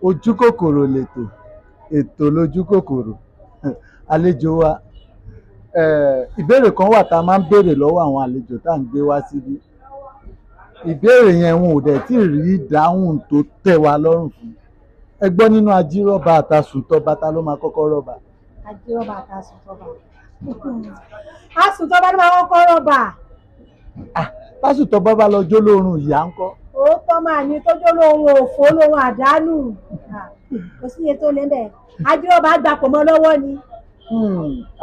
Ojukokoro lètò, ètò lójúkòkòrò. Àlejò wa, ìbéèrè kan wà tá a máa ń béèrè lọ́wọ́ àwọn àlejò tá à ń gbé wá síbí. Ìbéèrè yẹn wọn ò dẹ̀ tí ì rí ìdáhùn tó tẹ́ wa lọ́rùn fún. Ẹ gbọ́ nínú ajírọ́ba àtasùntọ́ba ta ló máa kọ́kọ́ rọ́ba? Ajírọ́ba àtasùntọ́ba. Asùntọ́ba ló máa kọ́kọ́ rọ́ba. Tásùntọ́ba bá lọ jó lórun ìyá ńkọ́? Òótọ́ máa ní tó jó lóhun òfò lóhun àdánù. Kò sí iye tó lé bẹ́ẹ̀. Ajírọ́ba gbapò mọ́ lọ́wọ́ ni.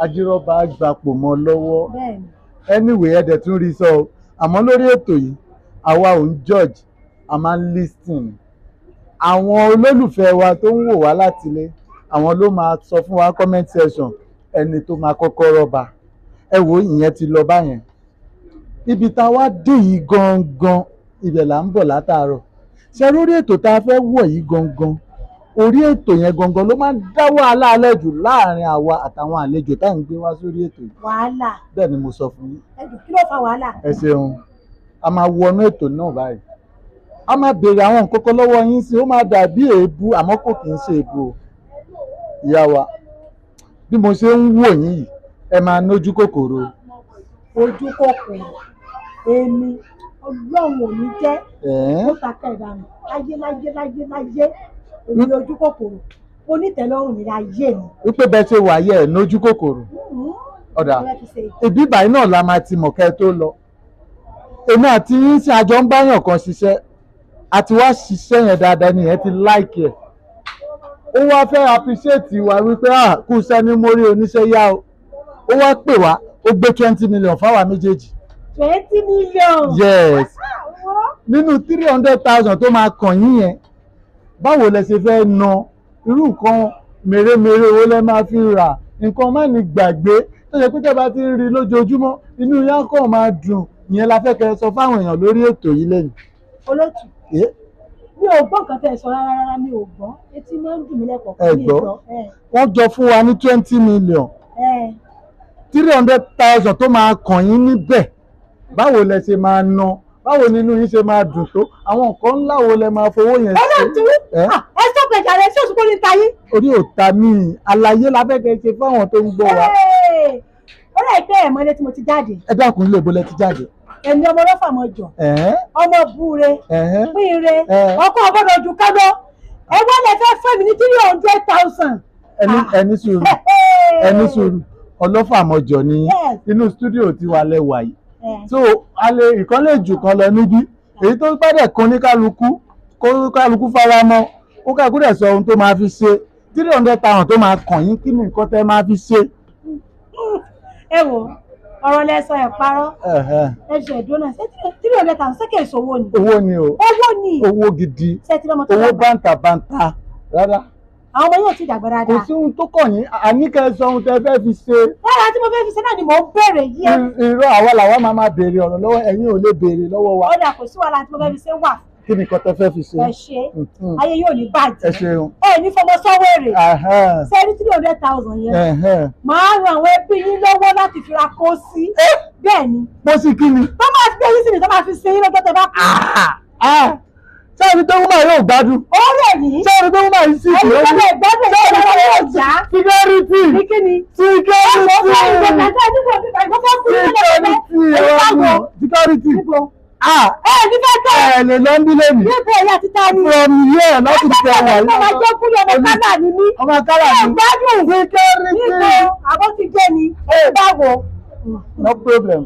Ajírọ́ba gbapò mọ́ lọ́wọ́. Bẹ́ẹ̀ni. Anyway, ẹ dẹ̀ tún rí sọ o. Àmọ́ lórí ètò yìí, àwa ò ń judge, a máa ń listen. Àwọn olólùfẹ́ wa tó ń wò wá láti ilé, àwọn ló máa sọ fún wa comment section ẹni tó máa kọ́kọ́ rọ́ba. Ẹ wo ìyẹn ti lọ báyẹn. Ibi tá a wá dé yìí gangan, ibẹ̀ là ń bọ̀ látàárọ̀. Ṣé lórí ètò tá a fẹ́ wọ̀ yìí gangan, orí ètò yẹn gangan ló máa ń dá wàhálà alẹ́ jù láàrin àwa àtàwọn àlejò tá à ń gbé wá sórí ètò yìí. Wàhálà. Bẹ́ẹ̀ ni mo sọ fún yín. Ẹ̀dùn kí ló fa wàhálà? Ẹ ṣeun. A máa wọnú ètò náà báyìí. A máa béèrè àwọn nǹkan kan lọ́wọ́ yín sí, ó máa dàbí èébú àmọ́ kò kì í ṣe èébú o. Ìyá wa, bí mo ṣe ń wò yín yìí, ẹ máa nójú kòkòrò. Ojú kòkòrò. Èmi Ọlọ́run ò ní jẹ́ ó kàkà ìdànù láyé èmi ojú kòkòrò onítẹ̀lọ́rùn ní ayé mi. Wípé bẹ́ẹ̀ ṣe wà yẹ ẹ̀ nójú kòkòrò. Ọ̀dà ìbí báyìí náà la máa ti mọ̀ kẹ́ tó lọ. Èmi àti yín sí àjọ ń báyàn kan ṣiṣẹ́, àti wá ṣiṣẹ́ yẹn dáadáa nìyẹn ti like ẹ̀. Ó wá fẹ́ appreciate wa wípé kú iṣẹ́ ní mórí oníṣẹ́ yá o. Ó wá pè wá, ó gbé 20 million fáwa méjèèjì. 20 million. Yes. Nínú 300,000 tó máa kàn yín yẹn, báwo lẹ ṣe fẹ́ ná irú nǹkan mèremère owó lẹ máa fi rà, nǹkan má ní gbàgbé tó ṣe pé tẹ́ bá ti ń rí lójoojúmọ́ inú yá kàn máa dùn. Ìyẹn la fẹ́ kẹ́ sọ fáwọn èèyàn lórí ètò yìí lẹ́yìn. Olótù, mi ò gbọ́ nǹkan tẹ́ ẹ sọ rárá, mi ò gbọ́, etí máa ń dùn mí lẹ́kọ̀ọ́. Ẹ gbọ́, wọ́n jọ fún wa ní 20 million. 300,000 tó máa kàn yín níbẹ̀, báwo lẹ ṣe máa ná, báwo nínú yín ṣe máa dùn tó, àwọn nǹkan ńlá wo lẹ máa fowó yẹn ṣe. Olótù, ẹ sọ̀pẹ̀ jàre sí òṣùpọ̀ ní tayé. Orí òta mi àlàyé la fẹ́ kẹ́ ṣe fáwọn tó ń gbọ́ wa. Ó rẹ̀ pé ẹ̀mọ́ ilé tí mo ti jáde. Ẹ dákun ilé ìbò lẹ ti jáde. Èmi ọmọ ọlọ́fà mọ jọ, ọmọ búre, pínre, ọkọ ọgbọ́dọ̀ ojú kánú. Ẹ wọ́n lè fẹ́ fẹ́ mi ní 300,000. Ẹni sùúrù, ẹni sùúrù, ọlọ́fà mọ̀jọ̀ ní inú stúdíò tí wà lẹ́wà yìí. So ìkan lè jù kan lọ níbí, èyí tó gbọ́dẹ̀ kan ní kálukú fara mọ́, ó kàkú dẹ̀ sọ ohun tó máa fi ṣe. 300,000 tó máa kàn yín, kí ni nǹkan tẹ́ máa fi ṣe? Ẹ wò ọ̀rọ̀ lẹ́sọ ẹ̀ parọ́, ẹ ṣe ìdúná ṣé 300,000 ṣẹ́kẹ̀ ìṣòwò ni. Owó ni o. Owó ni. Owó gidi. Owó bàǹtàbàǹtà rárá. Àwọn ọmọ yóò ti dàgbà dáadáa. Kò sí ohun tó kàn yín, àníkẹ́ sọ ohun tẹ́ fẹ́ fi ṣe. Rárá tí mo fẹ́ fi ṣe náà ni mò ń béèrè yìí. Irọ́ àwa làwa máa béèrè ọ̀rọ̀ lọ́wọ́ ẹ̀yin ò lè béèrè lọ́wọ́ wa. Ọ̀dà kò sí wàhálà tí mo fẹ́ fi ṣe wà. Kí ni nǹkan tẹ́ fẹ́ fi ṣe? Ẹ ṣe ayé yóò ní bàjẹ́. Ẹ ṣeun. Ẹ ní fọmọ sọ́wọ́ èrè. Ṣé ní 300,000 yẹn? Màá ran àwọn ẹbí yín lọ́wọ́ láti fi ra kó sí. Bẹ́ẹ̀ ni. Kó sí kí ni? Tó máa fi gbé yín sí ni tó máa fi ṣe yín lọ́jọ́ tẹ bá kú. Ṣé ẹni tó wúmọ̀ yóò gbádùn? Ó rẹ̀ yìí. Ṣé ẹni tó wúmọ̀ yìí sì kì í lọ́wọ́? Ẹni tó lè gbádùn ìṣẹ́ yóò já. Security. Ní kí ni? Security. Ní fẹ́ tẹ́. Ẹ lè lọ ń bí lẹ́nu. Níbo ẹ̀yà títa ni? From here lọ́sùn tẹ wà yìí. Ọmọ ajọ́ kúrò ọmọ kánà ni mí. Ọmọ kánà ni. Ẹ gbádùn. Security. Níbo àbọ̀ ti jẹ́ ni. Báwo? No problem.